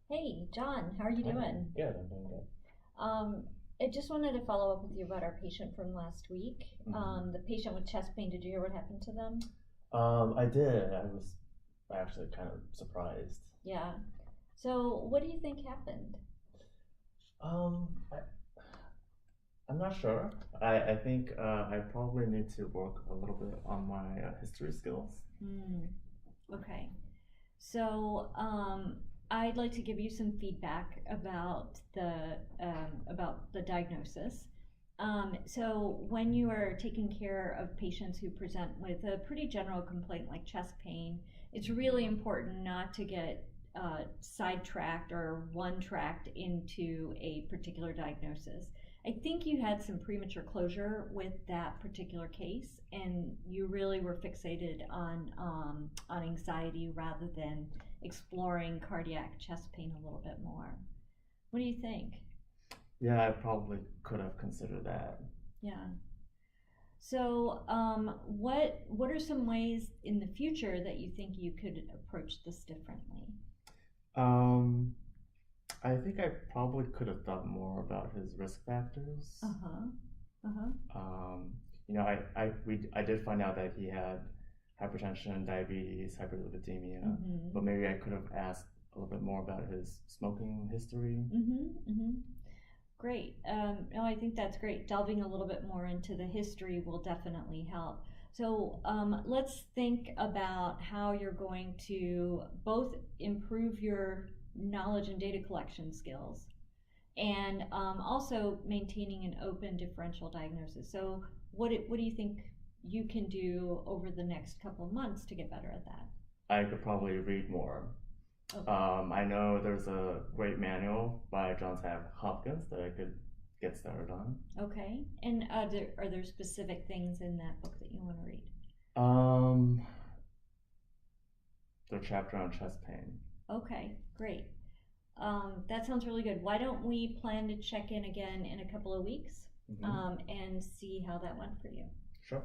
Hey, John, how are you Hi. doing? Good, I'm doing good. Um, I just wanted to follow up with you about our patient from last week. The patient with chest pain, did you hear what happened to them? I did. I was actually kind of surprised. Yeah. So, what do you think happened? Um, I, I'm not sure. I think I probably need to work a little bit on my history skills. Hmm. Okay. So, I'd like to give you some feedback about the diagnosis. So, when you are taking care of patients who present with a pretty general complaint like chest pain, it's really important not to get sidetracked or one tracked into a particular diagnosis. I think you had some premature closure with that particular case, and you really were fixated on anxiety rather than exploring cardiac chest pain a little bit more. What do you think? Yeah, I probably could have considered that. Yeah. So, what are some ways in the future that you think you could approach this differently? Um, I think I probably could have thought more about his risk factors. Uh huh. Uh huh. Um, I did find out that he had hypertension, diabetes, hyperlipidemia, but Mm-hmm. maybe I could have asked a little bit more about his smoking history. Mm-hmm. Mm-hmm. Great. No, I think that's great. Delving a little bit more into the history will definitely help. So let's think about how you're going to both improve your knowledge and data collection skills and also maintaining an open differential diagnosis. So, what do you think you can do over the next couple of months to get better at that? I could probably read more. Okay. I know there's a great manual by Johns Hopkins that I could get started on. Okay. And are there specific things in that book that you want to read? Um, the chapter on chest pain. Okay, great. That sounds really good. Why don't we plan to check in again in a couple of weeks Mm-hmm. and see how that went for you? Sure.